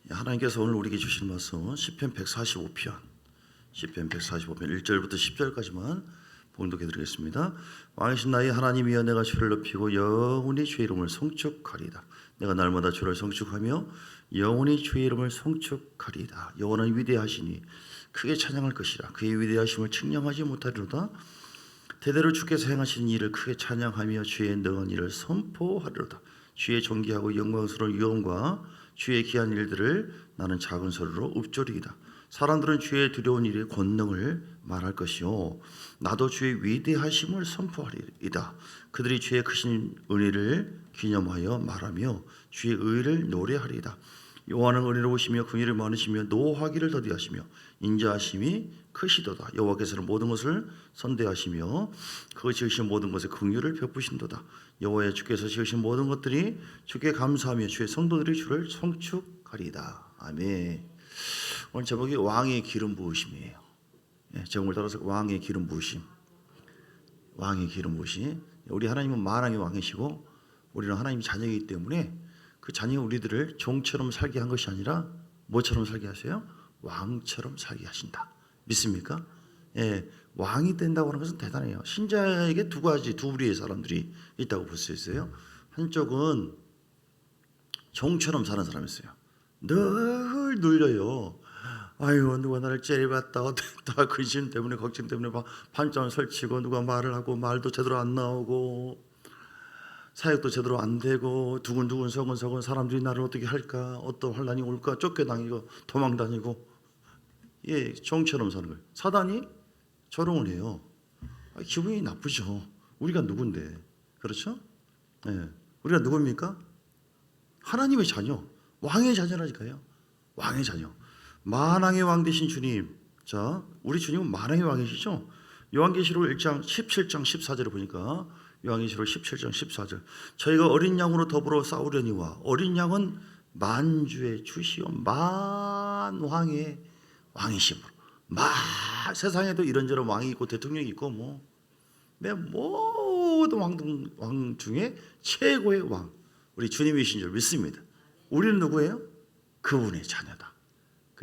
하나님께서 오늘 우리에게 주신 말씀 시편 145편 1절부터 10절까지만 봉독해 드리겠습니다. 왕이신 나의 하나님이여, 내가 주를 높이고 영원히 주의 이름을 송축하리이다. 내가 날마다 주를 송축하며 영원히 주의 이름을 송축하리이다. 여호와는 위대하시니 크게 찬양할 것이라. 그의 위대하심을 측량하지 못하리로다. 대대로 주께서 행하신 일을 크게 찬양하며 주의 능한 일을 선포하리로다. 주의 존귀하고 영광스러운 위엄과 주의 귀한 일들을 나는 작은 소리로 읊조리이다. 사람들은 주의 두려운 일의 권능을 말할 것이요, 나도 주의 위대하심을 선포하리이다. 그들이 주의 크신 은혜를 기념하여 말하며 주의 의를 노래하리이다. 여호와는 은혜로우시며 긍휼이 많으시며 노하기를 더디하시며 인자하심이 크시도다. 여호와께서는 모든 것을 선대하시며 그 지으신 모든 것에 긍휼을 베푸신도다. 여호와의 주께서 지으신 모든 것들이 주께 감사하며 주의 성도들이 주를 송축하리이다. 아멘. 오늘 제목이 왕의 기름 부으심이에요. 제목을 따라서 왕의 기름 부으심. 왕의 기름 부으심. 우리 하나님은 만왕의 왕이시고 우리는 하나님의 자녀이기 때문에 그 자녀 우리들을 종처럼 살게 한 것이 아니라 뭐처럼 살게 하세요? 왕처럼 살게 하신다. 믿습니까? 왕이 된다고 하는 것은 대단해요. 신자에게 두 부류의 사람들이 있다고 볼 수 있어요. 한쪽은 종처럼 사는 사람이 있어요. 늘 눌려요. 아유, 누가 나를 째려봤다, 어땠다, 근심 때문에, 걱정 때문에 판장을 설치고, 누가 말을 하고 말도 제대로 안 나오고 사역도 제대로 안 되고, 두근두근 서근서근 사람들이 나를 어떻게 할까, 어떤 환난이 올까, 쫓겨다니고 도망다니고, 종처럼 사는 거예요. 사단이 조롱을 해요. 기분이 나쁘죠. 우리가 누군데, 그렇죠? 우리가 누굽니까? 하나님의 자녀, 왕의 자녀라니까요. 왕의 자녀. 만왕의 왕 되신 주님. 자, 우리 주님은 만왕의 왕이시죠. 요한계시록 1장 17장 14절을 보니까, 요한계시록 17장 14절, 저희가 어린 양으로 더불어 싸우려니와, 어린 양은 만주의 주시오 만왕의 왕이심으로. 세상에도 이런저런 왕이 있고 대통령이 있고 모든 왕 중에 최고의 왕, 우리 주님이신 줄 믿습니다. 우리는 누구예요? 그분의 자녀다.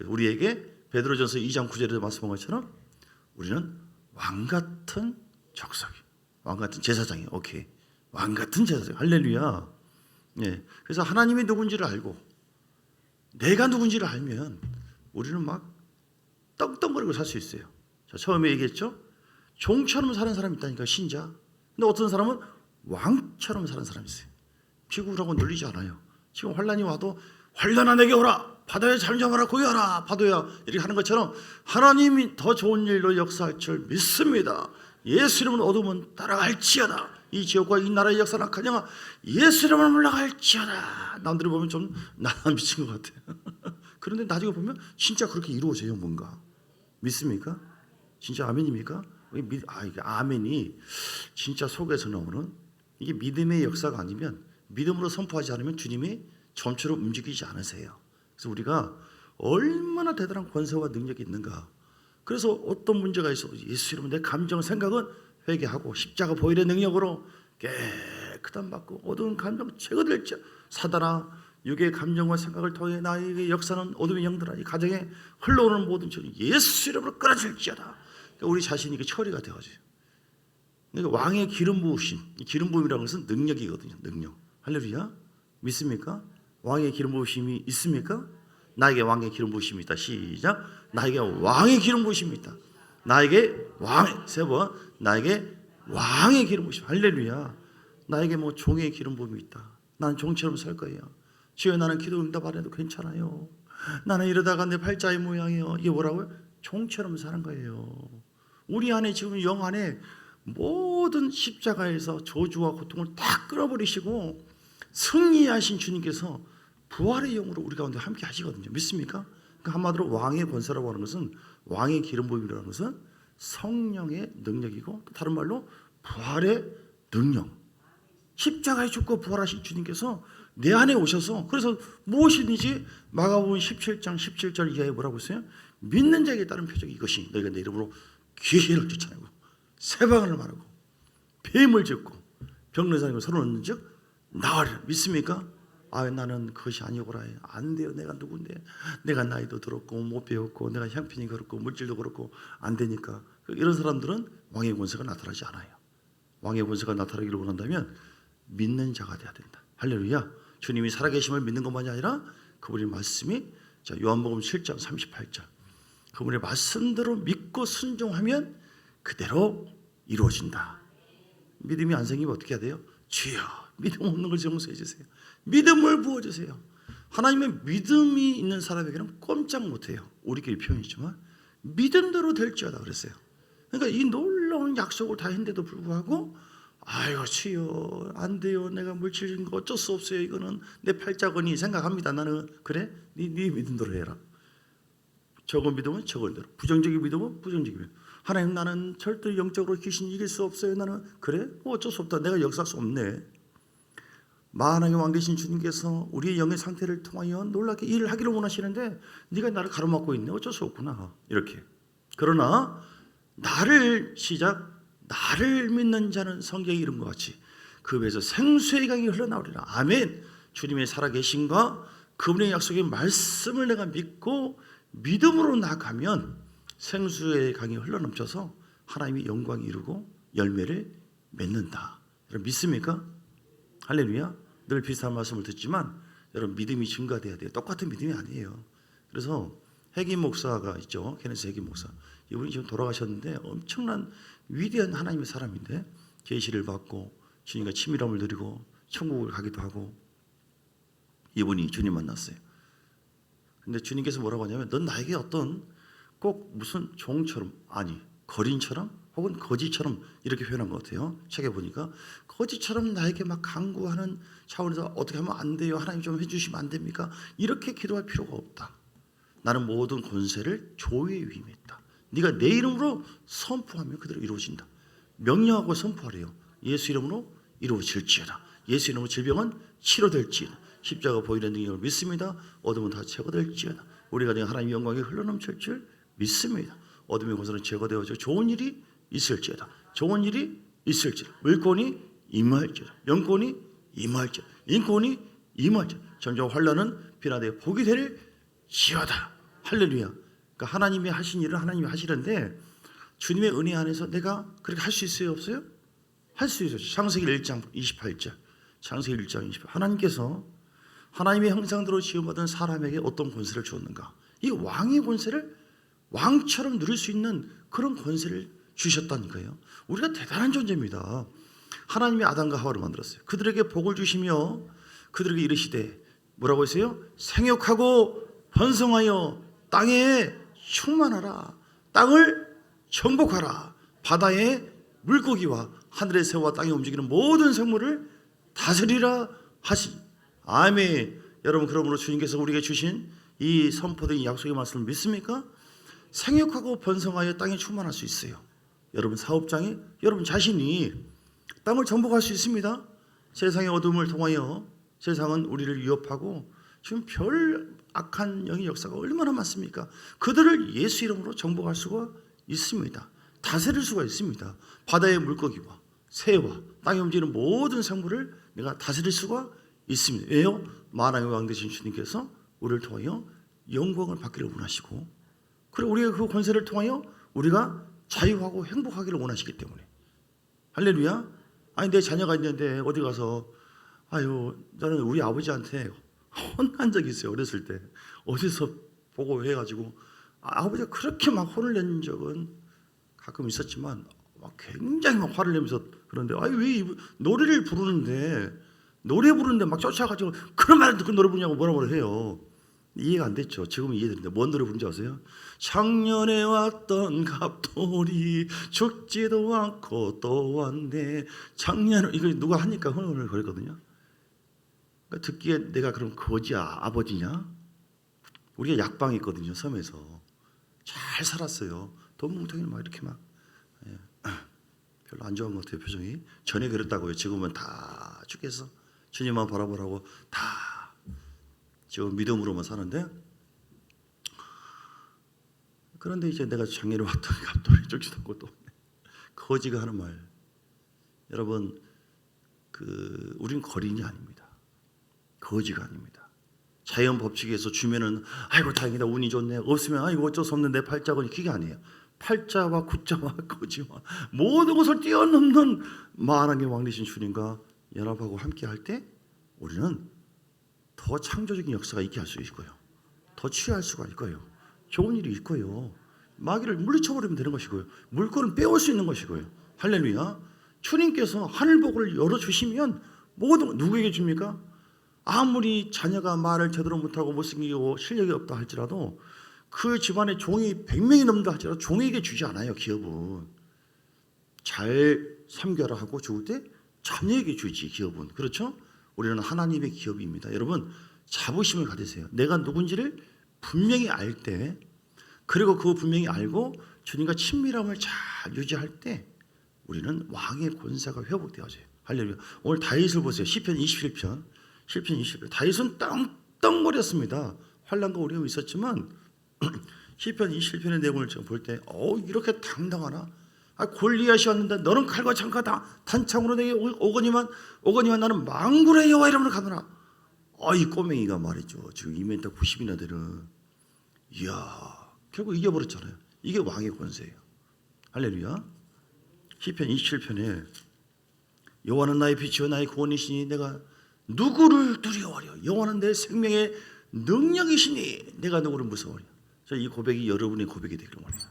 우리에게 베드로전서 2장 9절에서 말씀한 것처럼 우리는 왕같은 족속이, 왕같은 제사장이. 오케이, 왕같은 제사장. 할렐루야. 그래서 하나님이 누군지를 알고 내가 누군지를 알면 우리는 막 떡떡거리고 살 수 있어요. 자, 처음에 얘기했죠. 종처럼 사는 사람이 있다니까, 신자. 근데 어떤 사람은 왕처럼 사는 사람이 있어요. 피곤하고 눌리지 않아요. 지금 환난이 와도 환난아 내게 오라, 파도야 잠잠하라, 고요하라, 파도야, 이렇게 하는 것처럼 하나님이 더 좋은 일로 역사할 줄 믿습니다. 예수 이름은 어둠은 따라갈지어다. 이 지역과 이 나라의 역사는 악하냐, 예수 이름을 물러갈지어다. 남들이 보면 좀 나만 미친 것 같아요. 그런데 나중에 보면 진짜 그렇게 이루어져요. 뭔가 믿습니까? 진짜 아멘입니까? 이게 아멘이 진짜 속에서 나오는, 이게 믿음의 역사가 아니면, 믿음으로 선포하지 않으면 주님이 점처럼 움직이지 않으세요. 그래서 우리가 얼마나 대단한 권세와 능력이 있는가. 그래서 어떤 문제가 있어도 예수 이름은 내 감정 생각은 회개하고 십자가 보혈의 능력으로 깨끗함 받고 어두운 감정 제거될지, 사단아 육의 감정과 생각을 통해 나에게 역사는 어둠의 영들아, 이 가정에 흘러오는 모든 죄는 예수 이름으로 끊어질지어다. 그러니까 우리 자신이 처리가 되어져요. 그러니까 왕의 기름 부으심, 기름 부음이라는 것은 능력이거든요. 능력. 할렐루야. 믿습니까? 왕의 기름 부으심이 있습니까? 나에게 왕의 기름 부으심이 있다. 시작. 나에게 왕의 기름 부으심이 있다. 나에게 세 번, 나에게 왕의 기름 부으심. 할렐루야. 나에게 종의 기름 부음이 있다. 나는 종처럼 살 거예요. 주여, 나는 기도 응답 안 해도 괜찮아요. 나는 이러다가 내 팔자의 모양이에요. 이게 뭐라고요? 종처럼 사는 거예요. 우리 안에 지금 영 안에 모든 십자가에서 저주와 고통을 다 끌어버리시고 승리하신 주님께서 부활의 영으로 우리 가운데 함께 하시거든요. 믿습니까? 그러니까 한마디로 왕의 권세라고 하는 것은, 왕의 기름 부음이라는 것은 성령의 능력이고, 또 다른 말로 부활의 능력. 십자가에 죽고 부활하신 주님께서 내 안에 오셔서, 그래서 무엇이든지 마가복음 17장 17절 이하에 뭐라고 했어요? 믿는 자에게 따른 표적이 이것이, 너희가 내 이름으로 귀신을 쫓아내고 세방을 말하고 뱀을 잡고 병든 사람을 서로 얻는 즉 나으리라. 믿습니까? 아, 나는 그것이 아니오라. 안 돼요. 내가 누군데? 내가 나이도 들었고 못 배웠고 내가 형편이 그렇고 물질도 그렇고 안 되니까. 이런 사람들은 왕의 권세가 나타나지 않아요. 왕의 권세가 나타나기를 원한다면 믿는 자가 돼야 된다. 할렐루야. 주님이 살아계심을 믿는 것만이 아니라 그분의 말씀이, 자, 요한복음 7장 38절, 그분의 말씀대로 믿고 순종하면 그대로 이루어진다. 믿음이 안 생기면 어떻게 해야 돼요? 주여, 믿음 없는 걸 용서해 주세요. 믿음을 부어주세요. 하나님의 믿음이 있는 사람에게는 꼼짝 못해요. 우리끼리 표현이지만 믿음대로 될지어다 그랬어요. 그러니까 이 놀라운 약속을 다 했는데도 불구하고 아이고 주여 안 돼요. 내가 물질인 거 어쩔 수 없어요. 이거는 내 팔자거니 생각합니다. 나는 그래? 네 믿음대로 해라. 저거 믿으면 저걸대로, 부정적인 믿음은 부정적인 믿음. 하나님 나는 절대 영적으로 귀신 이길 수 없어요. 나는 그래? 어쩔 수 없다. 내가 역사할 수 없네. 만왕의 왕 되신 주님께서 우리의 영의 상태를 통하여 놀랍게 일을 하기를 원하시는데 네가 나를 가로막고 있네. 어쩔 수 없구나. 이렇게. 그러나 나를 믿는 자는 성경에 이른 것 같이 그 배에서 생수의 강이 흘러나오리라. 아멘. 주님의 살아계심과 그분의 약속의 말씀을 내가 믿고 믿음으로 나가면 생수의 강이 흘러넘쳐서 하나님의 영광이 이루고 열매를 맺는다. 여러분 믿습니까? 할렐루야. 늘 비슷한 말씀을 듣지만 여러분 믿음이 증가돼야 돼요. 똑같은 믿음이 아니에요. 그래서 해김 목사가 있죠. 케네스 해김 목사. 이분이 지금 돌아가셨는데 엄청난 위대한 하나님의 사람인데 계시를 받고 주님과 친밀함을 누리고 천국을 가기도 하고 이분이 주님 만났어요. 근데 주님께서 뭐라고 하냐면 넌 나에게 어떤 꼭 무슨 종처럼 아니 거린처럼 혹은 거지처럼 이렇게 표현한 것 같아요. 책에 보니까 거지처럼 나에게 막 간구하는 차원에서 어떻게 하면 안 돼요. 하나님 좀 해주시면 안 됩니까? 이렇게 기도할 필요가 없다. 나는 모든 권세를 조의 위임에 있다. 네가 내 이름으로 선포하면 그대로 이루어진다. 명령하고 선포하래요. 예수 이름으로 이루어질지어다. 예수 이름으로 질병은 치료될지어다. 십자가 보이는 능력을 믿습니다. 어둠은 다 제거될지어다. 우리가 내 하나님의 영광이 흘러넘칠 줄 믿습니다. 어둠의 권세는 제거되어져 좋은 일이 있을지어다. 좋은 일이 있을지어다. 물권이 임할지어다. 영권이 임할지어다. 인권이 임할지어다. 점점 환난은 비나되 복이 될지어다. 할렐루야. 그러니까 하나님이 하신 일을 하나님이 하시는데 주님의 은혜 안에서 내가 그렇게 할 수 있어요? 없어요? 할 수 있어요. 창세기 1장 28절. 창세기 1장 28절. 하나님께서 하나님의 형상대로 지음받은 사람에게 어떤 권세를 주었는가? 이 왕의 권세를 왕처럼 누릴 수 있는 그런 권세를 주셨다니까요. 우리가 대단한 존재입니다. 하나님이 아담과 하와를 만들었어요. 그들에게 복을 주시며 그들에게 이르시되 뭐라고 했어요? 생육하고 번성하여 땅에 충만하라. 땅을 정복하라. 바다의 물고기와 하늘의 새와 땅에 움직이는 모든 생물을 다스리라 하시. 아멘. 여러분 그러므로 주님께서 우리에게 주신 이 선포된 약속의 말씀을 믿습니까? 생육하고 번성하여 땅에 충만할 수 있어요. 여러분 사업장에 여러분 자신이 땅을 정복할 수 있습니다. 세상의 어둠을 통하여 세상은 우리를 위협하고 지금 별 악한 영의 역사가 얼마나 많습니까? 그들을 예수 이름으로 정복할 수가 있습니다. 다스릴 수가 있습니다. 바다의 물고기와 새와 땅에 움직이는 모든 생물을 내가 다스릴 수가 있습니다. 왜요? 만왕의 왕 되신 주님께서 우리를 통하여 영광을 받기를 원하시고 그리고 우리가 그 권세를 통하여 우리가 자유하고 행복하기를 원하시기 때문에. 할렐루야. 아니 내 자녀가 있는데 어디 가서 아유 저는 우리 아버지한테 혼난 적이 있어요. 어렸을 때 어디서 보고 해가지고 아버지가 그렇게 막 혼을 낸 적은 가끔 있었지만 막 굉장히 막 화를 내면서 그런데 아니 왜 노래를 부르는데 막 쫓아가지고 그런 말을 듣고 노래 부르냐고 뭐라고 해요. 이해가 안 됐죠. 지금은 이해되는데 뭔 노래 부른지 아세요? 작년에 왔던 갑돌이 죽지도 않고 또 왔네. 작년에 이거 누가 하니까 흥얼흥얼 거리거든요. 그러니까 듣기에 내가 그럼 거지 아버지냐? 우리가 약방이 있거든요. 섬에서 잘 살았어요. 돈 뭉텅이를 막 이렇게 막 별로 안 좋은 것 같아요. 표정이. 전에 그랬다고요. 지금은 다 죽겠어. 주님만 바라보라고 다 지금 믿음으로만 사는데 그런데 이제 내가 작년에 왔던 갑돌이 죽지도 않고 또 거지가 하는 말. 여러분 우린 거린이 아닙니다. 거지가 아닙니다. 자연 법칙에서 주면은 아이고 다행이다 운이 좋네, 없으면 아이고 어쩔 수 없는 내 팔자거니, 그게 아니에요. 팔자와 구자와 거지와 모든 것을 뛰어넘는 만왕의 왕 되신 주님과 연합하고 함께 할 때 우리는 더 창조적인 역사가 있게 할 수 있고요, 더 취할 수가 있고요, 좋은 일이 있고요, 마귀를 물리쳐버리면 되는 것이고요, 물건을 빼올 수 있는 것이고요. 할렐루야. 주님께서 하늘복을 열어주시면 모든, 누구에게 줍니까? 아무리 자녀가 말을 제대로 못하고 못생기고 실력이 없다 할지라도 그 집안에 종이 100명이 넘는다 할지라도 종에게 주지 않아요. 기업은 잘 섬겨라 하고 죽을 때 자녀에게 주지. 기업은, 그렇죠? 우리는 하나님의 기업입니다. 여러분 자부심을 가지세요. 내가 누군지를 분명히 알 때, 그리고 그 분명히 알고 주님과 친밀함을 잘 유지할 때 우리는 왕의 권세가 회복되어져요. 할렐루야. 오늘 다윗을 보세요. 시편 21편. 다윗은 땅덩거렸습니다. 환난과 어려움이 있었지만 시편 21편의 내용을 제가 볼 때 이렇게 당당하나? 골리앗이 왔는데 너는 칼과 창과 단창으로 내게 오거니만 나는 망군의 여호와 이름으로 가노라. 이 꼬맹이가 말이죠. 지금 2m 90이나 되는, 이야, 결국 이겨버렸잖아요. 이게 왕의 권세예요. 할렐루야. 시편 27편에 여호와는 나의 빛이요 나의 구원이시니 내가 누구를 두려워하려? 여호와는 내 생명의 능력이시니 내가 누구를 무서워하려? 이 고백이 여러분의 고백이 되기를 원해요.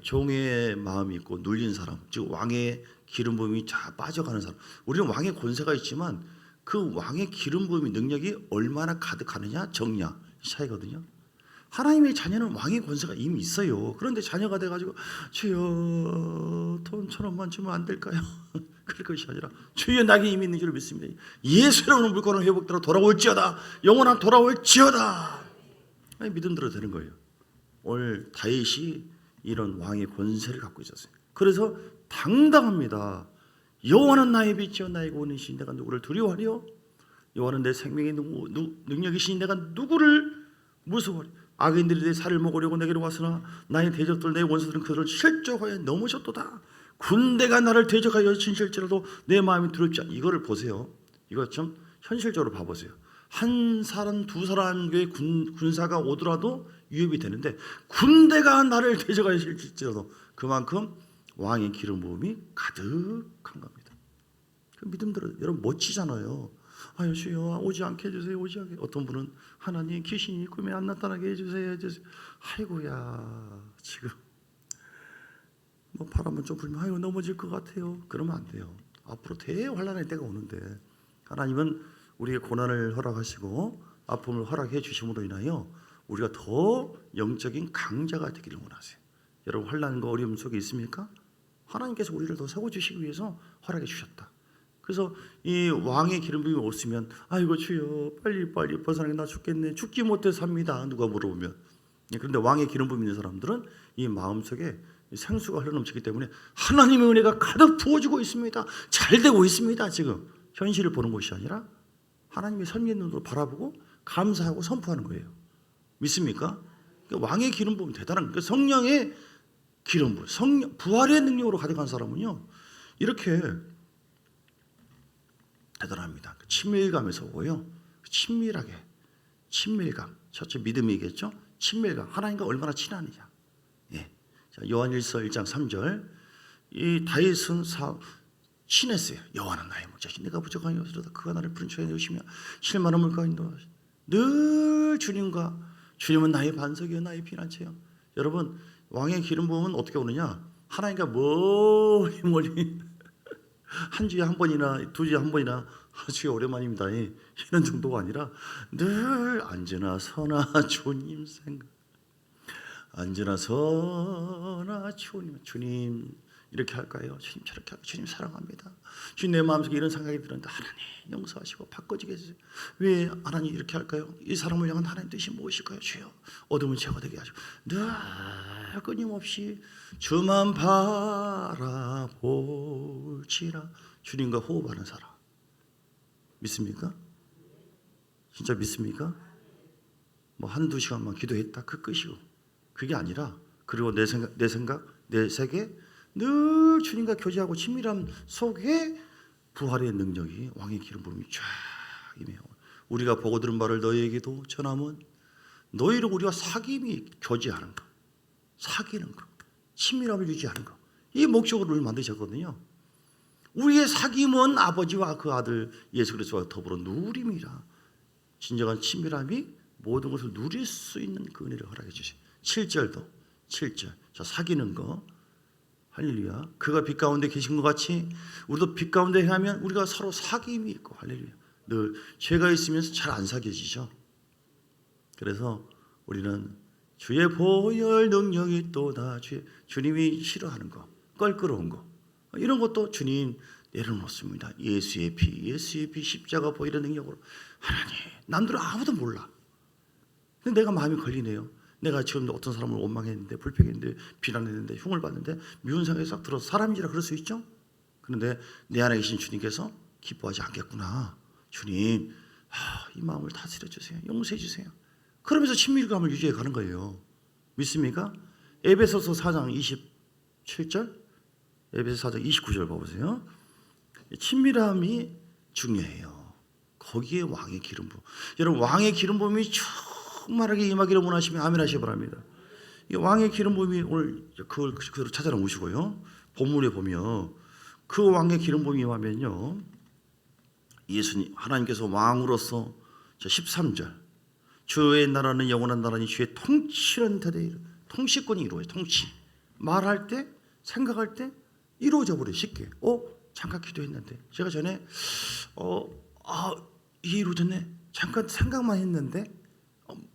종의 마음이 있고 눌린 사람, 즉 왕의 기름 부음이 다 빠져가는 사람. 우리는 왕의 권세가 있지만 그 왕의 기름 부음의 능력이 얼마나 가득하느냐 적냐 이 차이거든요. 하나님의 자녀는 왕의 권세가 이미 있어요. 그런데 자녀가 돼가지고 주여 돈 1,000원만 주면 안 될까요? 그럴 것이 아니라 주여 나에게 이미 있는 줄 믿습니다. 예수라는 물건을 회복대로 돌아올지어다. 영원한 돌아올지어다. 믿음대로 되는 거예요. 오늘 다윗이 이런 왕의 권세를 갖고 있었어요. 그래서 당당합니다. 여호와는 나의 빛이요 나의 구원이시니 내가 누구를 두려워하려? 여호와는 내 생명의 능력이시니 내가 누구를 무서워하려? 악인들이 내 살을 먹으려고 내게로 왔으나 나의 대적들 내 원수들은 그들을 실족하여 넘으셨도다. 군대가 나를 대적하여 진실지라도 내 마음이 두렵지 않아. 이거를 보세요. 이거 좀 현실적으로 봐보세요. 한 사람 두 사람의 군사가 오더라도 위협이 되는데 군대가 나를 대적하여 진실지라도 그만큼 왕의 기름 부음이 가득한 겁니다. 그 믿음대로 여러분 멋지잖아요. 주여 오지 않게 해주세요. 오지 않게. 어떤 분은 하나님 귀신이 꿈에 안 나타나게 해주세요. 아이고야 지금 바람은 좀 불면 넘어질 것 같아요. 그러면 안 돼요. 앞으로 대환란의 때가 오는데 하나님은 우리에게 고난을 허락하시고 아픔을 허락해 주심으로 인하여 우리가 더 영적인 강자가 되기를 원하세요. 여러분 환난과 어려움 속에 있습니까? 하나님께서 우리를 더 세워주시기 위해서 허락해 주셨다. 그래서 이 왕의 기름 부음이 없으면 아이고 주여 빨리 벗어나게 나 죽겠네. 죽지 못해 삽니다. 누가 물어보면. 그런데 왕의 기름 부음 있는 사람들은 이 마음속에 생수가 흘러넘치기 때문에 하나님의 은혜가 가득 부어지고 있습니다. 잘 되고 있습니다. 지금 현실을 보는 것이 아니라 하나님의 선미의 눈으로 바라보고 감사하고 선포하는 거예요. 믿습니까? 왕의 기름 부음 대단한 거예요. 성령의 기름 부음, 성령 부활의 능력으로 가득한 사람은요 이렇게 대단합니다. 친밀감에서 오고요. 친밀하게, 친밀감. 첫째 믿음이겠죠. 친밀감. 하나님과 얼마나 친하느냐. 예. 자, 요한일서 1장 3절. 이 다윗은 친했어요. 여호와는 나의 목자신 내가 부족하니 없으리로다. 그가 나를 푸른 초에 내우시며 실만한 물가인도 늘 주님은 나의 반석이요 나의 피난처요. 여러분 왕의 기름 부음은 어떻게 오느냐? 하나님과 멀리 한 주에 한 번이나 두 주에 한 번이나 주에 오랜만입니다. 이런 정도가 아니라 늘 언제나 서나 주님 생각, 언제나 서나 주님 이렇게 할까요? 주님 저렇게 할까요? 주님 사랑합니다. 주님 내 마음속에 이런 생각이 들었는데 하나님 용서하시고 바꿔주게 해주세요. 왜 하나님 이렇게 할까요? 이 사람을 향한 하나님 뜻이 무엇일까요? 주여 어둠을 제거되게 하시고 늘 끊임없이 주만 바라볼지라. 주님과 호흡하는 사람 믿습니까? 진짜 믿습니까? 한두 시간만 기도했다 그 끝이고 그게 아니라 그리고 내 생각 내 세계 늘 주님과 교제하고 친밀함 속에 부활의 능력이 왕의 기름 부음이 쫙 임해요. 우리가 보고 들은 바를 너희에게도 전함은 너희를 우리와 사귐이 교제하는 거, 사귀는 거, 친밀함을 유지하는 거, 이 목적으로 우리를 만드셨거든요. 우리의 사귐은 아버지와 그 아들 예수 그리스도와 더불어 누림이라. 진정한 친밀함이 모든 것을 누릴 수 있는 그 은혜를 허락해 주시. 7절도 7절 자 사귀는 거 할렐루야. 그가 빛 가운데 계신 것 같이 우리도 빛 가운데 행하면 우리가 서로 사귐이 있고 할렐루야. 늘 죄가 있으면서 잘 안 사귀어지죠. 그래서 우리는 주의 보혈 능력이 또다 주님이 싫어하는 거 껄끄러운 거 이런 것도 주님 내려놓습니다. 예수의 피 십자가 보혈의 능력으로 하나님 남들은 아무도 몰라. 근데 내가 마음이 걸리네요. 내가 지금 어떤 사람을 원망했는데 불평했는데 비난했는데 흉을 봤는데 미운 생각이 싹 들어서 사람이라 그럴 수 있죠. 그런데 내 안에 계신 주님께서 기뻐하지 않겠구나. 주님 이 마음을 다스려 주세요. 용서해 주세요. 그러면서 친밀감을 유지해 가는 거예요. 믿습니까? 에베소서 4장 27절 에베소 4장 29절 봐보세요. 친밀함이 중요해요. 거기에 왕의 기름 부음. 여러분 왕의 기름 부음이 충만하게 임하기를 원하시면 아멘 하시기 바랍니다. 이 왕의 기름 부음이 오늘 그걸 그대로 찾아놓으시고요. 본문에 보면 그 왕의 기름 부음이 임하면요. 예수님 하나님께서 왕으로서 13절 주의 나라는 영원한 나라니 주의 통치는 대대에 통치권이 이루어져요. 통치 말할 때 생각할 때 이루어져 버려요. 쉽게. 잠깐 기도했는데 제가 전에 이게 이루어졌네. 잠깐 생각만 했는데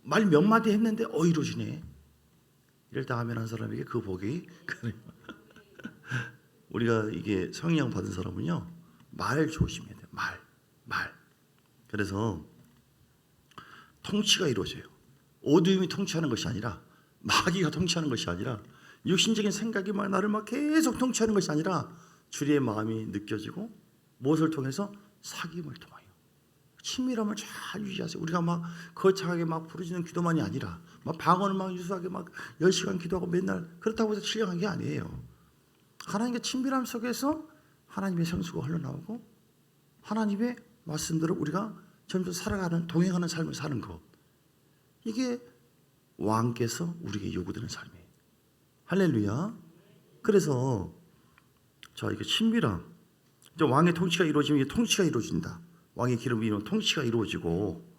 말 몇 마디 했는데 이루어지네. 이럴 때 아멘 한 사람에게 그 복이 우리가 이게 성령 받은 사람은요 말 조심해야 돼요. 말. 그래서 통치가 이루어져요. 어둠이 통치하는 것이 아니라 마귀가 통치하는 것이 아니라 육신적인 생각이 막 나를 막 계속 통치하는 것이 아니라 주의 마음이 느껴지고 무엇을 통해서 사귐을 통하여 친밀함을 잘 유지하세요. 우리가 막 거창하게 막 부르짖는 기도만이 아니라 막 방언을 막 유수하게 막 10시간 기도하고 맨날 그렇다고 해서 신령한 게 아니에요. 하나님과 친밀함 속에서 하나님의 성수가 흘러나오고 하나님의 말씀대로 우리가 점점 살아가는 동행하는 삶을 사는 것. 이게 왕께서 우리에게 요구되는 삶이에요. 할렐루야. 그래서 자 이게 친밀함. 이제 왕의 통치가 이루어지면 이게 통치가 이루어진다. 왕의 기름이 이루어지면 통치가 이루어지고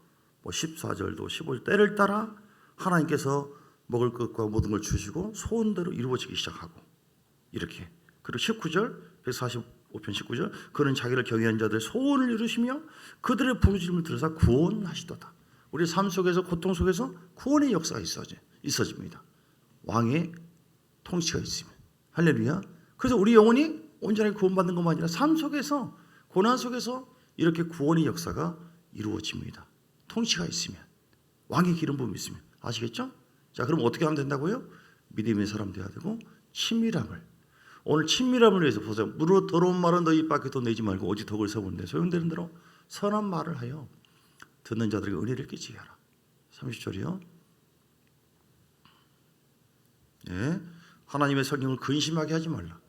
14절도 15절 때를 따라 하나님께서 먹을 것과 모든 걸 주시고 소원대로 이루어지기 시작하고 이렇게. 그리고 19절 145편 19절 그는 자기를 경외한 자들 소원을 이루시며 그들의 부르짖음을 들으사 구원하시도다. 우리 삶 속에서 고통 속에서 구원의 역사가 있어집니다. 왕의 통치가 있으면. 할렐루야. 그래서 우리 영혼이 온전하게 구원받는 것만 아니라 삶 속에서 고난 속에서 이렇게 구원의 역사가 이루어집니다. 통치가 있으면 왕의 기름 부음이 있으면. 아시겠죠? 자 그럼 어떻게 하면 된다고요? 믿음의 사람 되어야 되고 친밀함을 오늘 친밀함을 위해서 보세요. 무릇 더러운 말은 너희 입 밖에 더 내지 말고 오직 덕을 세우는데 소용되는 대로 선한 말을 하여 듣는 자들에게 은혜를 끼치게 하라. 30절이요. 네. 하나님의 성령을 근심하게 하지 말라.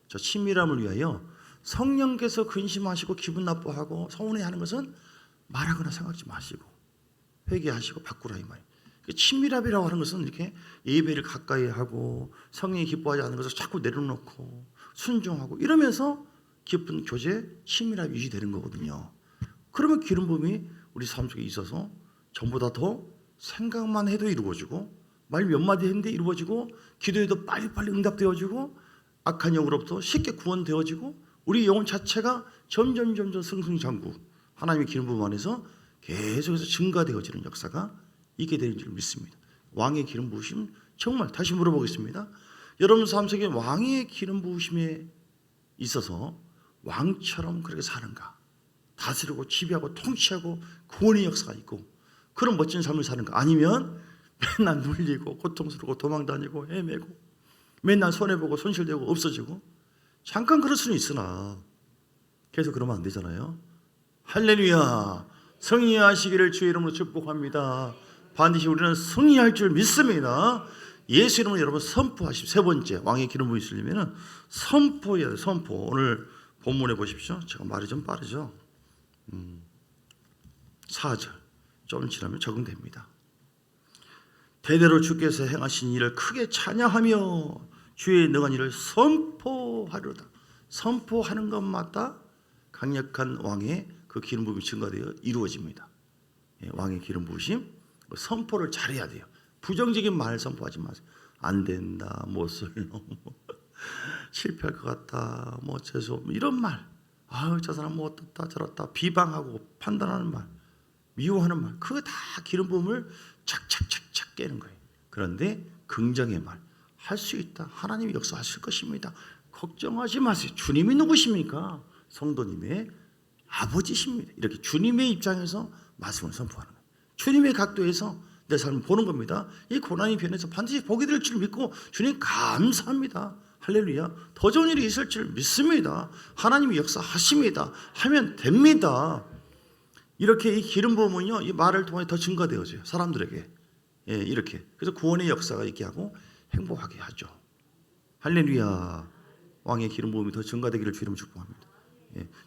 저 친밀함을 위하여 성령께서 근심하시고 기분 나빠하고 서운해하는 것은 말하거나 생각하지 마시고 회개하시고 바꾸라 이 말이에요. 친밀함이라고 하는 것은 이렇게 예배를 가까이 하고 성령이 기뻐하지 않는 것을 자꾸 내려놓고 순종하고 이러면서 깊은 교제, 친밀함이 유지되는 거거든요. 그러면 기름 부음이 우리 삶 속에 있어서 전보다 더 생각만 해도 이루어지고 말 몇 마디 했는데 이루어지고 기도해도 빨리빨리 응답되어지고 악한 영으로부터 쉽게 구원되어지고 우리 영혼 자체가 점점 승승장구 하나님의 기름 부음 안에서 계속해서 증가되어지는 역사가 있게 되는 줄 믿습니다. 왕의 기름 부으심 정말 다시 물어보겠습니다. 여러분 삶 속에 왕의 기름 부으심에 있어서 왕처럼 그렇게 사는가? 다스리고 지배하고 통치하고 구원의 역사가 있고 그런 멋진 삶을 사는가? 아니면 맨날 눌리고 고통스럽고 도망다니고 헤매고 맨날 손해보고 손실되고 없어지고 잠깐 그럴 수는 있으나 계속 그러면 안 되잖아요. 할렐루야. 승리하시기를 주의 이름으로 축복합니다. 반드시 우리는 승리할 줄 믿습니다. 예수 이름으로 여러분 선포하십시오. 세 번째 왕의 기름 부음이 있으려면 선포해야 돼요. 선포. 오늘 본문에 보십시오. 제가 말이 좀 빠르죠. 4절 좀 지나면 적응됩니다. 대대로 주께서 행하신 일을 크게 찬양하며 주의 능한 일을 선포하리로다. 선포하는 것마다 강력한 왕의 그 기름 부음이 증가되어 이루어집니다. 왕의 기름 부으심, 선포를 잘해야 돼요. 부정적인 말 선포하지 마세요. 안 된다, 못을 실패할 것 같다, 뭐 재수 이런 말, 아유 저 사람 뭐 어떻다 저렇다 비방하고 판단하는 말, 미워하는 말, 그거 다 기름 부음을 착착착착 깨는 거예요. 그런데 긍정의 말, 할 수 있다, 하나님이 역사하실 것입니다. 걱정하지 마세요. 주님이 누구십니까? 성도님의 아버지십니다. 이렇게 주님의 입장에서 말씀을 선포하는 거예요. 주님의 각도에서 내 삶을 보는 겁니다. 이 고난이 변해서 반드시 복이 될 줄 믿고 주님 감사합니다. 할렐루야. 더 좋은 일이 있을 줄 믿습니다. 하나님이 역사하십니다. 하면 됩니다. 이렇게 이 기름 부음은요, 이 말을 통해 더 증가되어져요. 사람들에게. 이렇게. 그래서 구원의 역사가 있게 하고 행복하게 하죠. 할렐루야. 왕의 기름 부음이 더 증가되기를 주님 축복합니다.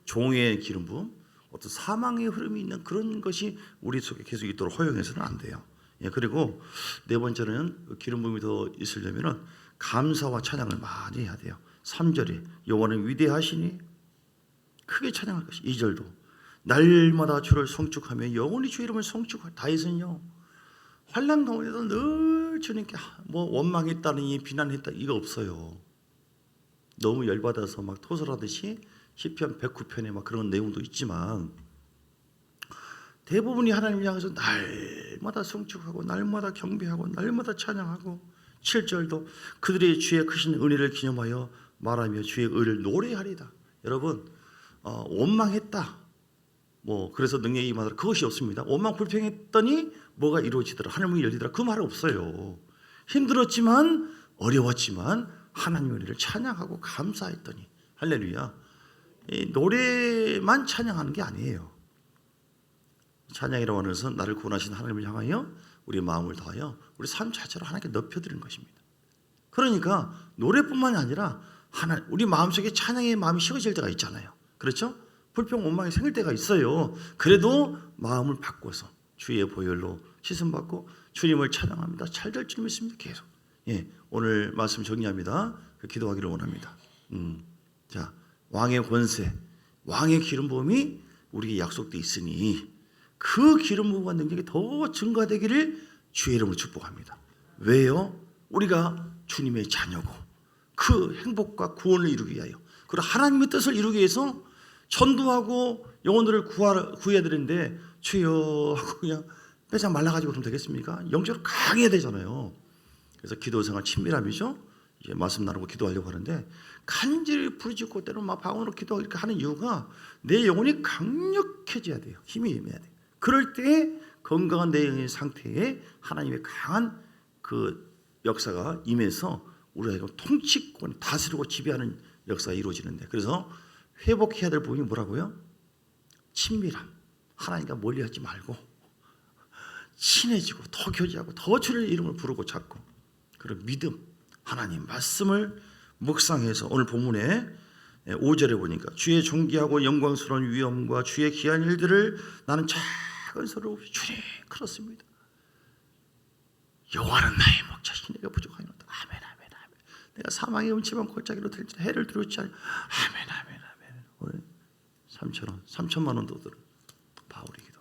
종의 기름 부음, 어떤 사망의 흐름이 있는 그런 것이 우리 속에 계속 있도록 허용해서는 안 돼요. 그리고 네 번째는 기름 부음이 더 있으려면은 감사와 찬양을 많이 해야 돼요. 3절에 여호와는 위대하시니 크게 찬양할 것이. 2절도 날마다 주를 송축하며 영원히 주 이름을 송축할. 다윗은요 환난 가운데도 늘 주님께 뭐 원망했다니 비난했다 이거 없어요. 너무 열받아서 막 토설하듯이 시편 109편에 막 그런 내용도 있지만 대부분이 하나님을 향해서 날마다 송축하고 날마다 경배하고 날마다 찬양하고 7절도 그들의 주의 크신 은혜를 기념하여 말하며 주의 의를 노래하리다. 여러분 원망했다 뭐 그래서 능력이 임하더라 그것이 없습니다. 원망 불평했더니 뭐가 이루어지더라 하늘문이 열리더라 그 말 없어요. 힘들었지만 어려웠지만 하나님의 은혜를 찬양하고 감사했더니 할렐루야. 이 노래만 찬양하는 게 아니에요. 찬양이라고 하는 것은 나를 구원하신 하나님을 향하여 우리 마음을 다하여 우리 삶 자체로 하나님께 높여드리는 것입니다. 그러니까 노래뿐만이 아니라 우리 마음속에 찬양의 마음이 식어질 때가 있잖아요. 그렇죠? 불평 원망이 생길 때가 있어요. 그래도 마음을 바꿔서 주의 보혈로 씻음받고 주님을 찬양합니다. 잘 될 줄 믿습니다. 계속. 오늘 말씀 정리합니다. 기도하기를 원합니다. 자, 왕의 권세, 왕의 기름 부음이 우리에게 약속되어 있으니 그 기름 부음과 능력이 더 증가되기를 주의 이름으로 축복합니다. 왜요? 우리가 주님의 자녀고 그 행복과 구원을 이루기 위하여 그리고 하나님의 뜻을 이루기 위해서 전도하고 영혼들을 구해야 되는데 주여 하고 그냥 빼자 말라가지고 그러면 되겠습니까? 영적으로 강해야 되잖아요. 그래서 기도 생활 친밀함이죠. 이제 말씀 나누고 기도하려고 하는데 간절히 부르짖고 때로는 막 방언으로 기도하고 이렇게 하는 이유가 내 영혼이 강력해져야 돼요. 힘이 임해야 돼요. 그럴 때 건강한 내 영의 상태에 하나님의 강한 그 역사가 임해서 우리가 통치권 다스리고 지배하는 역사가 이루어지는데 그래서 회복해야 될 부분이 뭐라고요? 친밀함. 하나님과 멀리하지 말고 친해지고 더 교제하고 더 주의 이름을 부르고 찾고 그리고 믿음, 하나님 말씀을 묵상해서 오늘 본문에 5절에 보니까 주의 존귀하고 영광스러운 위엄과 주의 귀한 일들을 나는 작은 소리로 주님 그렇습니다. 여호와는 나의 목자시니 내가 부족하니라. 아멘 아멘 아멘. 내가 사망의 음침한 골짜기로 들지 해를 두렵지 않으니 아멘 아멘 아멘. 오늘 3천만 원 더 들은 바울의 기도.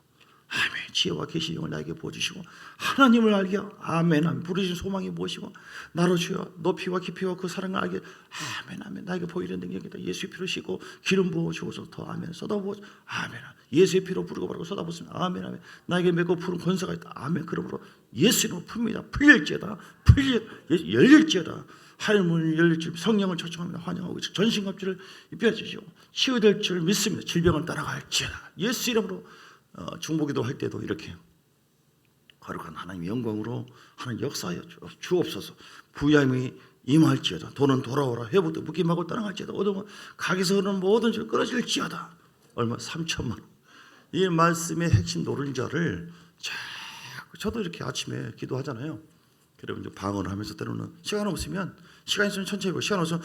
아멘. 지혜와 계시 영을 나에게 보여주시고 하나님을 알게 아멘 아멘. 부르신 소망이 무엇이고 나로 주여 높이와 깊이와 그 사랑을 알게 아멘 아멘. 나에게 보이는 능력이다. 예수의 피로 씻고 기름 부어주고서 더 아멘 쏟아부어 아멘. 예수의 피로 부르고 바르고 쏟아부었습니다. 아멘 아멘. 나에게 맺고 푸른 권세가 있다. 아멘. 그러므로 예수로 풉니다. 풀릴지어다. 열릴지어다. 하늘문이 열릴 줄 성령을 초청합니다. 환영하고 전신갑주를 입혀주시고 치유될 줄 믿습니다. 질병을 따라갈지어다. 예수 이름으로 중보기도 할 때도 이렇게 거룩한 하나님의 영광으로 하는 역사하여 주옵소서. 부양이 임할지어다. 돈은 돌아오라. 회복도 묶임하고 떠나갈지어다. 얻으면 가게에서 오는 모든 줄 끊어질지어다. 얼마? 3천만 원. 이 말씀의 핵심 노른자를 자꾸 저도 이렇게 아침에 기도하잖아요. 그러면 이제 방언을 하면서 때로는 시간 없으면 시간 있으면 천천히 보고 시간 없으면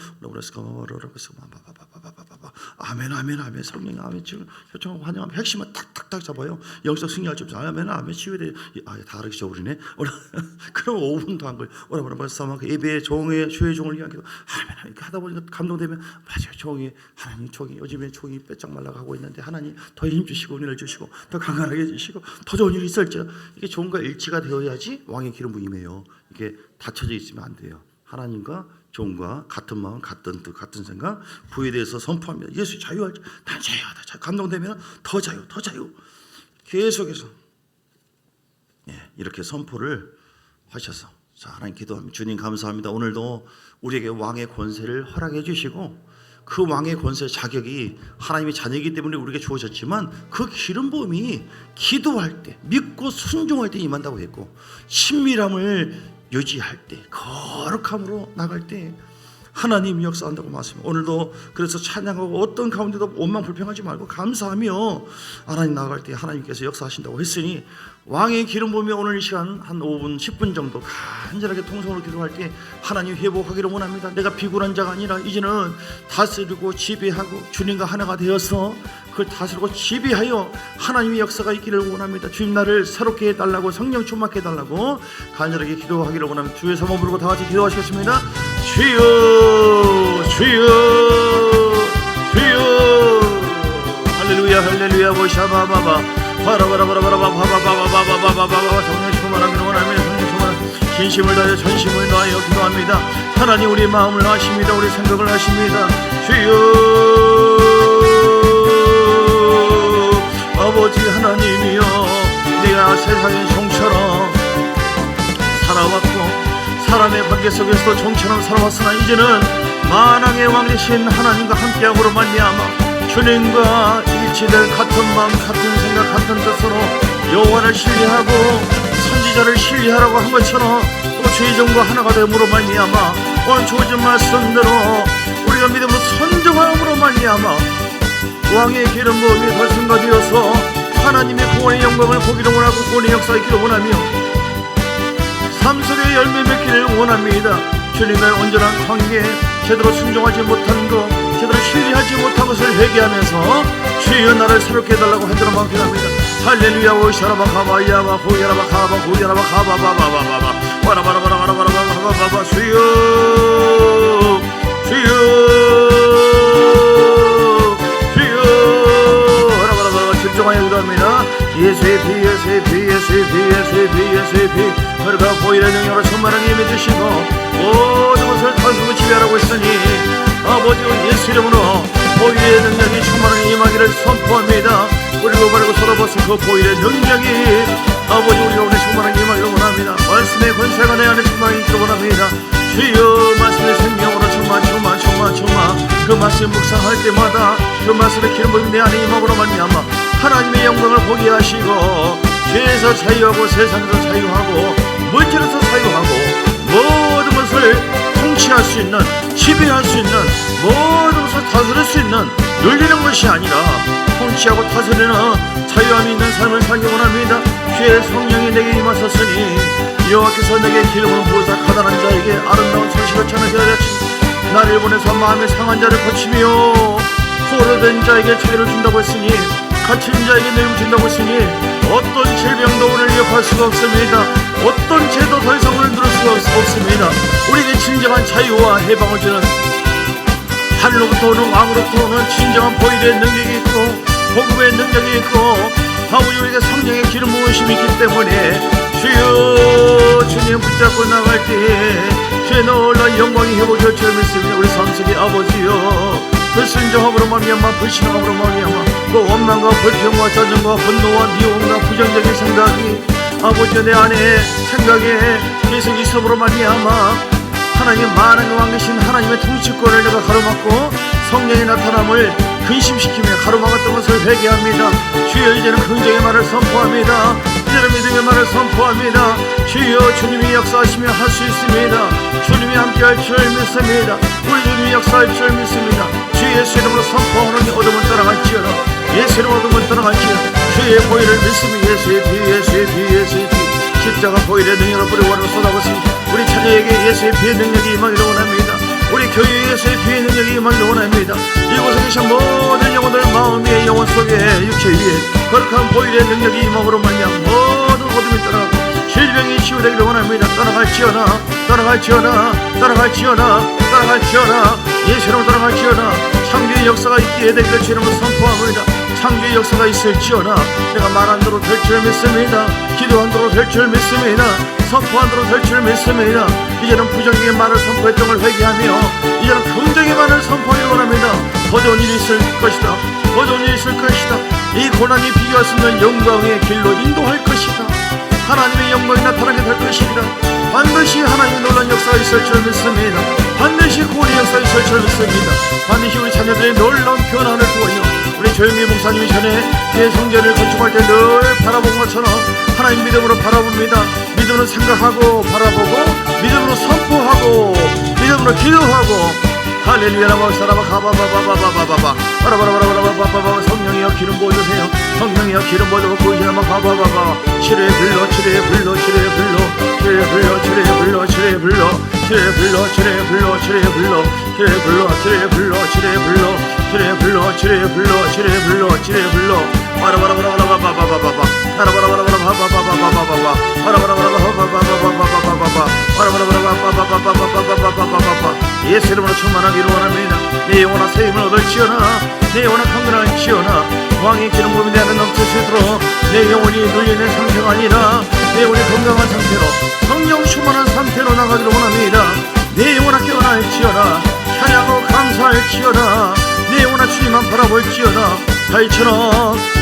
아멘 아멘 아멘 성령 아멘 지금 효청 환영하면 핵심은 탁탁탁 잡아요. 영적 승리할 줄 아멘 아멘 치유돼 다 알겠죠 우리네. 그럼 5분도 안 걸려. 오라버라 싸움 예배의 종의 주의 종을 위한 기도 아멘 이렇게 하다 보니까 감동되면 맞아요. 종이 하나님 종이 요즘에 종이 빼짝 말라가고 있는데 하나님 더 힘 주시고 은혜를 주시고 더 강건하게 해주시고 더 좋은 일이 있을지라. 이게 종과 일치가 되어야지 왕의 기름 부임해요. 이게 닫혀져 있으면 안 돼요. 하나님과 종과 같은 마음, 같은 뜻, 같은 생각, 부에 대해서 선포합니다. 예수 자유할 줄, 난 자유하다. 감동되면 더 자유, 더 자유. 계속해서 이렇게 선포를 하셔서 자 하나님 기도합니다. 주님 감사합니다. 오늘도 우리에게 왕의 권세를 허락해 주시고 그 왕의 권세 자격이 하나님의 자녀이기 때문에 우리에게 주어졌지만 그 기름 부음이 기도할 때 믿고 순종할 때 임한다고 했고 친밀함을 유지할 때 거룩함으로 나갈 때 하나님 역사한다고 말씀합니다. 오늘도 그래서 찬양하고 어떤 가운데도 원망 불평하지 말고 감사하며 하나님 나갈 때 하나님께서 역사하신다고 했으니 왕의 기름 부음이 오늘 이 시간 한 5분 10분 정도 간절하게 통성으로 기도할 때 하나님 회복하기를 원합니다. 내가 비굴한 자가 아니라 이제는 다스리고 지배하고 주님과 하나가 되어서 그걸 다스리고 지배하여 하나님의 역사가 있기를 원합니다. 주님 나를 새롭게 해달라고 성령 충만케 해달라고 간절하게 기도하기를 원합니다. 주의 사모 부르고 다 같이 기도하시겠습니다. 주여 주여 주여 할렐루야 할렐루야 보샤바바바 바라바라바라바라바바바바바바바바바 성령 충만하기를 원하며 성령 충만 진심을 다하여 전심을 다하여 기도합니다. 하나님 우리 마음을 아십니다. 우리 생각을 아십니다. 주여 아버지 하나님이여 내가 세상의 종처럼 살아왔고 사람의 관계 속에서도 종처럼 살아왔으나 이제는 만왕의 왕 되신 하나님과 함께함으로 말미암아 주님과 일치될 같은 마음 같은 생각 같은 뜻으로 여호와를 신뢰하고 선지자를 신뢰하라고 한 것처럼 또 주의 종과 하나가 됨으로 말미암아 오늘 주어진 말씀대로 우리가 믿음으로 선정함으로 말미암아 왕의 기름 부음이 더 증가되어서 하나님의 구원의 영광을 보기를 원하고 구원의 역사에 있기를 원하며 삶 속에 열매 맺기를 원합니다. 주님과의 온전한 관계 제대로 순종하지 못한 것 제대로 신뢰하지 못한 것을 회개하면서 주여 나를 새롭게 해달라고 하도록 기도합니다. 할렐루야 오샤라바카바야바 호야라바카바 호야라바카바바바바바바 와라바라바라바라바라바바바바 주여 주여 주여 와라바라바라 집중하여 기도합니다. 예수의 피 예수의 피 예수의 피 예수의 피 예수의 피 그러가 보일의 능력으로 천만을 임해주시고 모든 것을 단숨에 지배하라고 했으니 아버지 예수 이름으로 보일의 능력이 충만하게 임하기를 선포합니다. 뿌리고 바르고 쏟아부어서 그 보일의 능력이 아버지 우리가 오늘 충만하게 임하기를 원합니다. 말씀의 권세가 내 안에 충만하게 있기를 원합니다. 주여 말씀의 생명으로 충만 그 말씀 묵상할 때마다 그 말씀의 기름 부음이 내 안에 임함으로 말미암아 하나님의 영광을 보게 하시고 죄에서 자유하고 세상에서 자유하고 물질에서 자유하고 모든 것을 통치할 수 있는 지배할 수 있는 모든 것을 다스릴 수 있는 눌리는 것이 아니라 통치하고 다스리는 자유함이 있는 삶을 살기 원합니다. 주의 성령이 내게 임하셨으니 여호와께서 내게 기름을 부으사 가난한 자에게 아름다운 소식을 전하게 하였으니 나를 보내서 마음에 상한 자를 고치며 포로된 자에게 자유를 준다고 했으니 갇힌 자에게 내음을 준다고 했으니 어떤 질병도 오늘 위협할 수가 없습니다. 어떤 죄도 더 이상 오늘 누를 수가 없습니다. 우리에게 진정한 자유와 해방을 주는 하늘로부터 오는 왕으로부터 오는 진정한 보일의 능력이 있고 복음의 능력이 있고 아버지 우리에게 성령의 기름 부으심이 있기 때문에 주여 주님 붙잡고 나갈 때 주의 놀라운 영광이 회복될 줄 믿습니다. 우리 삶 속에 아버지여 불순종함으로 말미암아 불신함으로 말미암아 그 원망과 불평과 짜증과 분노와 미움과 부정적인 생각이 아버지 내 안에 생각에 계속 있음으로 말미암아 하나님 만왕의 왕 되신 하나님의 통치권을 내가 가로막고 성령의 나타남을 근심시키며 가로막았던 것을 회개합니다. 주여 이제는 긍정의 말을 선포합니다. 이제는 믿음의 말을 선포합니다. 주여 주님이 역사하시며 할 수 있습니다. 주님이 함께할 줄 믿습니다. 우리 주님이 역사할 줄 믿습니다. 주 예수 이름으로 선포하노니 어둠은 떠나갈지어다. 예수 이름으로 어둠은 떠나갈지어다. 주의 보혈을 믿습니다. 예수의 피 예수의 피 예수의 피 십자가 보혈의 능력을 뿌리고 쏟아붓은 우리 자녀에게 예수의 피의 능력이 임하기를 원합니다. 우리 교회에 예수의 피의 능력이 임하기를 원합니다. 이곳에 계신 모든 영혼들 마음 위에 영혼 속에 육체 위에 거룩한 보혈의 능력이 임함으로 말미암아 모든 어둠이 떠나가고 질병이 치유되기를 원합니다. 떠나갈지어다 떠나갈지어다 떠나갈지어다 떠나갈지어다 예수로 떠나갈지어다 창조의 역사가 있기에 되기를 주님으로 선포합니다. 창조의 역사가 있을지어다 내가 말한 대로 될 줄 믿습니다. 기도한 대로 될 줄 믿습니다. 선포한 대로 될 줄 믿습니다. 이제는 부정적인 말을 선포했던 걸 회개하며 이제는 긍정의 말을 선포하기를 원합니다. 더 좋은 일이 있을 것이다. 더 좋은 일이 있을 것이다. 이 고난이 비교할 수 없는 영광의 길로 인도할 것이다. 하나님의 영광이 나타나게 될 것이다. 반드시 하나님의 놀라운 역사가 있을 줄 믿습니다. 반드시 구원의 역사가 있을 줄 믿습니다. 반드시 우리 자녀들의 놀라운 변화를 보여 우리 조영기 목사님이 전에 그 성전을 건축할 때 늘 바라본 것처럼 하나님 믿음으로 바라봅니다. 믿음으로 생각하고 바라보고 믿음으로 선포하고 믿음으로 기도하고 할렐루야 라마사라바 가바바바바바바바 바라바라바라바바바바 성령이여 기름 부어주세요. 성령이여 기름 부어주고 보이시나마 가바바바 치료의 불러 치료의 불러 치료의 불러 치료의 불러 치료의 불러 치료의 불러 치료의 불러 치료의 불러 치료의 불러 치료의 불러 치료의 불러 치료의 불러 치료의 불러 치료의 불러 치료의 불러 치료의 불러 바라바라바라바바바바바바 바라바라바라바바바바바바바 바라바라바라바바바바바바바바 바라바라바라바바바바바바바바바 예수 이름으로 충만하기를 원합니다. 내 영혼아 새 힘을 얻을지어다. 내 영혼아 강건할지어다. 왕의 기름 부음이 내 안에 넘치시도록 내 영혼이 눌리는 상태가 아니라 내 영혼이 건강한 상태로 성령 충만한 상태로 나가기를 원합니다. 내 영혼아 깨어날지어다. 찬양하고 감사할지어다. 내 영혼아 주님만 바라볼지어다. 다윗처럼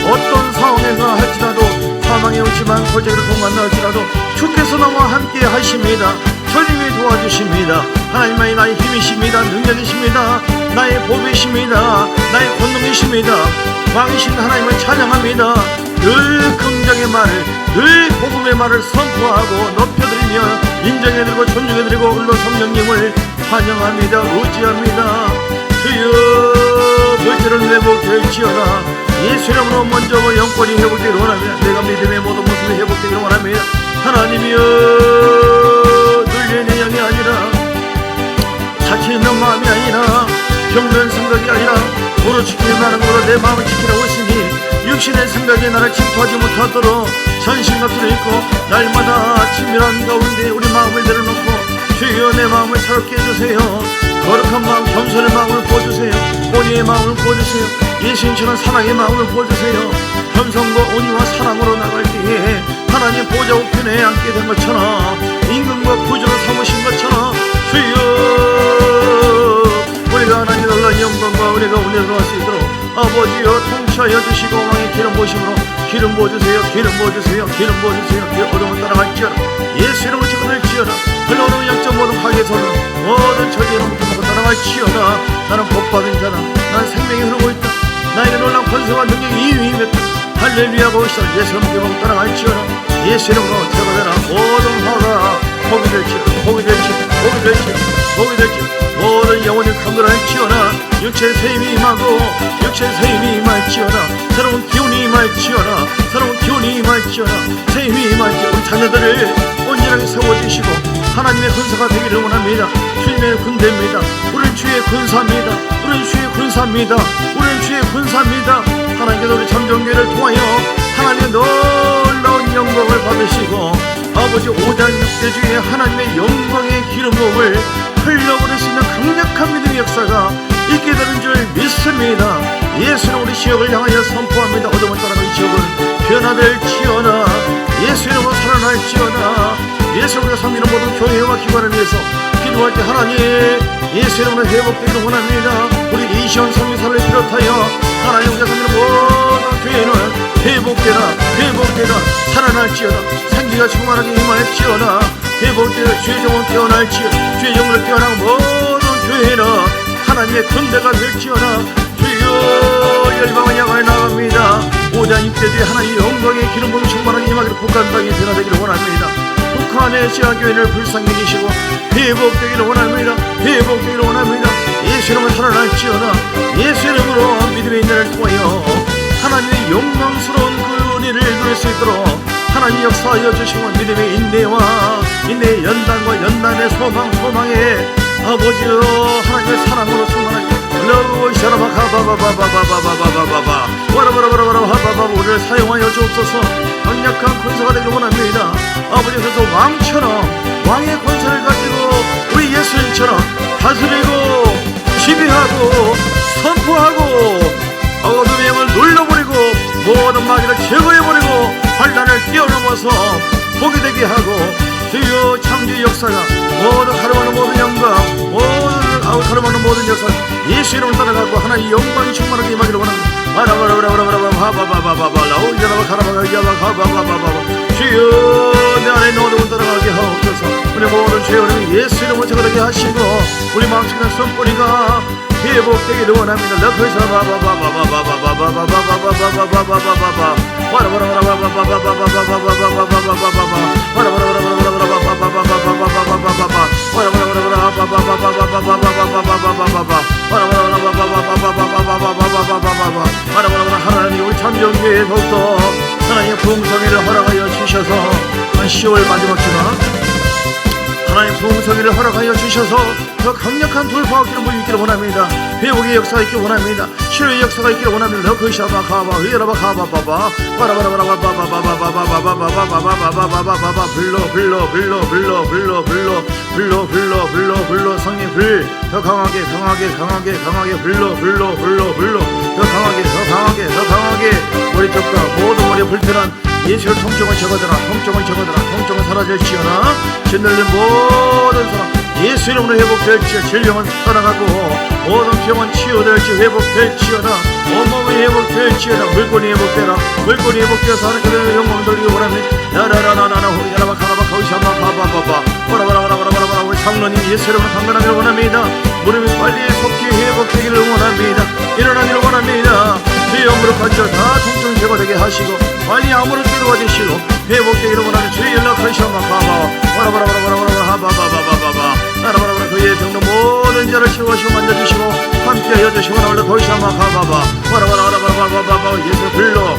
어떤 상황에서 할지라도 사망의 오지만 골짜기를 통과한다 할지라도 주께서 나와 함께 하십니다. 주님이 도와주십니다. 하나님만이 나의 힘이십니다. 능력이십니다. 나의 보배이십니다. 나의 권능이십니다. 왕이신 하나님을 찬양합니다. 늘 긍정의 말을 늘 복음의 말을 선포하고 높여드리며 인정해드리고 존중해드리고 흘러 성령님을 환영합니다. 의지합니다. 주여 물질은 회복될지어다. 예수 이름으로 먼저 영권이 회복되기를 원합니다. 내가 믿음의 모든 모습이 회복되기를 원합니다. 하나님이여 눌리는 영이 아니라 자치 있는 마음이 아니라 병든 생각이 아니라 도로 지키는 나는 것으로 내 마음을 지키라고 했으니 육신의 생각이 나를 침투하지 못하도록 전신갑주를 입고 날마다 치밀한 가운데 우리 마음을 내려놓고 주여 내 마음을 새롭게 해주세요. 거룩한 마음 겸손의 마음을 부어주세요. 온유의 마음을 부어주세요. 예수님처럼 사랑의 마음을 부어주세요. 겸손과 온유와 사랑으로 나갈 때에 하나님 보좌 우편에 앉게 된 것처럼 임금과 구주로 삼으신 것처럼 주여 우리가 하나님 놀라운 영광과 우리가 은혜로 할 수 있도록 아버지여 통치하여 주시고 왕의 기름 부으심으로 기름 부어주세요. 기름 부어주세요. 기름 부어주세요. 어둠을 따라갈지어다. 예수 이름으로 지켜낼지어다. 흘러오는 영적 모든 파괴소는 모든 저주로부터 먹고 따라갈지어다. 나는 복받은 자다. 난 생명이 흐르고 있다. 나에게 놀라운 권세와 능력이 임했다. 할렐루야 보시다. 예수 이름으로 먹고 따라갈지어다. 예수 이름으로 제거되라. 모든 화가 복이 될지어다. 복이 될지어다. 복이 될지어다. 복이 될지어다. 모든 영혼이 강건할지어다. 육체의 새 힘이 임하고 육체의 새 힘이 임할지어다. 새로운 기운이 임할지어다. 새로운 기운이 임할지어다. 새 힘이 임할지어다. 우리 자녀들을 온전하게 세워주시고 하나님의 군사가 되기를 원합니다. 주님의 군대입니다. 우리는 주의 군사입니다. 우리는 주의 군사입니다. 우리는 주의 군사입니다. 하나님께서 우리 참정교회를 통하여 하나님의 놀라운 영광을 받으시고 아버지 5장 6대 중에 하나님의 영광의 기름 부음을 흘려버릴 수 있는 강력한 믿음의 역사가 있게 되는 줄 믿습니다. 예수는 우리 지역을 향하여 선포합니다. 어둠을 따라가는 지역은 변화될지어다. 예수 이름으로 살아날지어다. 예수 이름으로 섬기는 모든 교회와 기관을 위해서 기도할 때 하나님 예수 이름으로 회복되기를 원합니다. 우리 이시원 성교사를 비롯하여 하나님 우리가 섬기는 모든 교회는 회복되라. 회복되라. 살아날지어다. 생기가 충만하게 임할지어다. 회복되어 주의 영혼 깨어날지어다. 주의 영혼을 깨어나고 모든 교회는 하나님의 군대가 될지어다. 주여 열방을 향하여 나갑니다. 5장 6대 뒤에 하나님의 영광의 기름 부음이 충만하게 임하기를 북한 땅이 변화되기를 원합니다. 북한의 지하교회를 불쌍히 여기시고 회복되기를 원합니다. 회복되기를 원합니다. 예수 이름으로 살아날지어다. 예수 이름으로 믿음의 인내를 통하여 하나님의 영광스러운 그 은혜를 누릴 수 있도록 하나님 역사하여 주시고 믿음의 인내의 연단과 연단의 소망의 아버지여 하나님의 사랑으로 충만하게 우리를 사용하여 주옵소서. 강력한 권세가 되길 원합니다. 아버지께서 왕의 권세를 가지고 우리 예수님처럼 다스리고 지배하고 선포하고 어둠의 영을 눌러버리고 모든 마귀를 제거해버리고 환난을 뛰어넘어서 복이 되게 하고 주여 창조의 역사가 모든 가름하는 모든 영광 가름하는 모든 역사 예수 이름을 따라가고 하나님의 영광이 충만하게 임하기를 원합니다. 주여 내 안에 있는 어둠을 따라가게 하옵소서. 우리 모든 죄인을 예수 이름으로 제거하게 하시고 우리 마음속에 있는 선뿌리가 회복되기를 원합니다. 하나님 우리 참정교회 더욱더 하나님의 부흥성회를 허락하여 주셔서 한 10월 마지막 주나 하나님 부흥성회를 허락하여 주셔서 더 강력한 돌파와 기름을 있기를 원합니다. 회복의 역사가 있기를 원합니다. 치료의 역사가 있기를 원합니다. 너그샤바 가바 위라바 가바바바 불러 성령 불더 강하게 불러 더 강하게 머리 쪽과 모든 머리에 불편한 예수를 통증을 적어드라 통증은 사라질지어나 짓눌린 모든 사람 예수 이름으로 회복될지 질병은 떠나가고 모든 병은 치유될지 회복될지어나 온몸이 회복될지어나 물건이 회복되어서 하는 그대로 영광을 돌리기 원합니다. 야라라라라라 호리야라바 가라바 거기샤마 바바바바 바라바라바라바라바라 우리 장로님 예수 이름으로 강건하기를 원합니다. 무릎이 빨리 속히 회복되기를 원합니다. 일어나기를 원합니다. 주의 무릎 관절 다 통증 제거되게 하시고 빨리 아무런 기도가 되시고 회복되기를 원하는 주의 연락하시오마 바바 바라바라바라바라바라 하바바바바바바 나라바라바라 그의 병도 모든 자를 치유하시고 만져주시고 함께하여 주시고 나올라 거기샤마 바바바 바라바라바라바바바바 예수 불러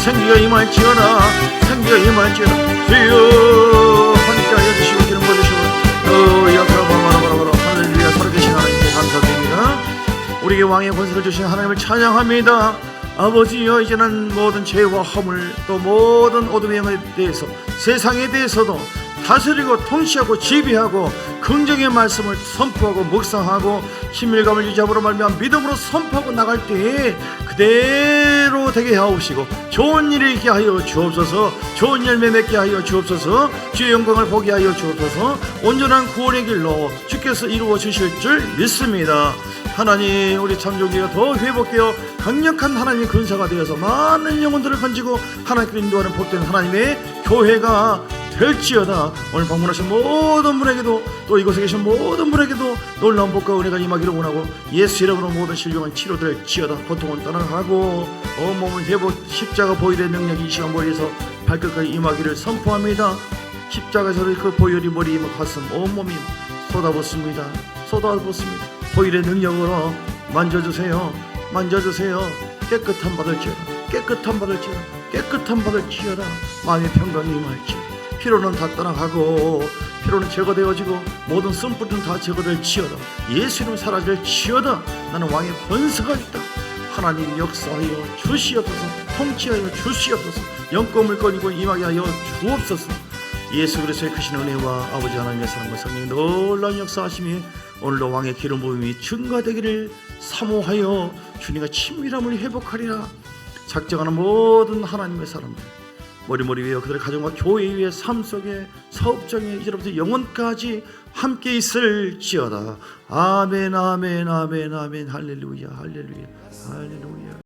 생기가 임할지어나 주여 함께하여 주시고 기름 부어주시고 야카바바라바라바라 할렐루야 살아계신 하나님께 감사드립니다. 우리에게 왕의 권세를 주신 하나님을 찬양합니다. 아버지여 이제는 모든 죄와 허물 또 모든 어둠의 영에 대해서 세상에 대해서도 다스리고 통치하고 지배하고 긍정의 말씀을 선포하고 묵상하고 친밀감을 유지함으로 말미암아 믿음으로 선포하고 나갈 때에 그대로 되게 하옵시고 좋은 일을 있게 하여 주옵소서. 좋은 열매 맺게 하여 주옵소서. 주의 영광을 보게 하여 주옵소서. 온전한 구원의 길로 주께서 이루어 주실 줄 믿습니다. 하나님 우리 참조기가 더 회복되어 강력한 하나님의 근사가 되어서 많은 영혼들을 건지고 하나님께로 인도하는 복된 하나님의 교회가 될지어다. 오늘 방문하신 모든 분에게도 또 이곳에 계신 모든 분에게도 놀라운 복과 은혜가 임하기를 원하고 예수 이름으로 모든 질병은 치료될지어다. 고통은 떠나가고 온몸을 회복 십자가 보혈의 능력이 이 시간 머리에서 발끝까지 임하기를 선포합니다. 십자가에서 그 보혈이 머리 가슴 온몸이 쏟아붓습니다. 보혈의 능력으로 만져주세요. 깨끗한 받을지어다. 마음의 평강이 임할지 피로는 다 떠나가고 피로는 제거되어지고 모든 쓴뿌리는 다 제거될지어다. 예수 이름 사라질지어다. 나는 왕의 권세가 있다. 하나님 역사하여 주시옵소서. 통치하여 주시옵소서. 영권을 거니고 임하게 하여 주옵소서. 예수 그리스도의 크신 은혜와 아버지 하나님의 사랑과 성령의 놀라운 역사하심이 오늘도 왕의 기름 부음이 증가되기를 사모하여 주님과 친밀함을 회복하리라. 작정하는 모든 하나님의 사람들 머리 위에 그들의 가정과 교회 위에 삶 속에 사업장에 이제부터 영원까지 함께 있을지어다. 아멘 할렐루야.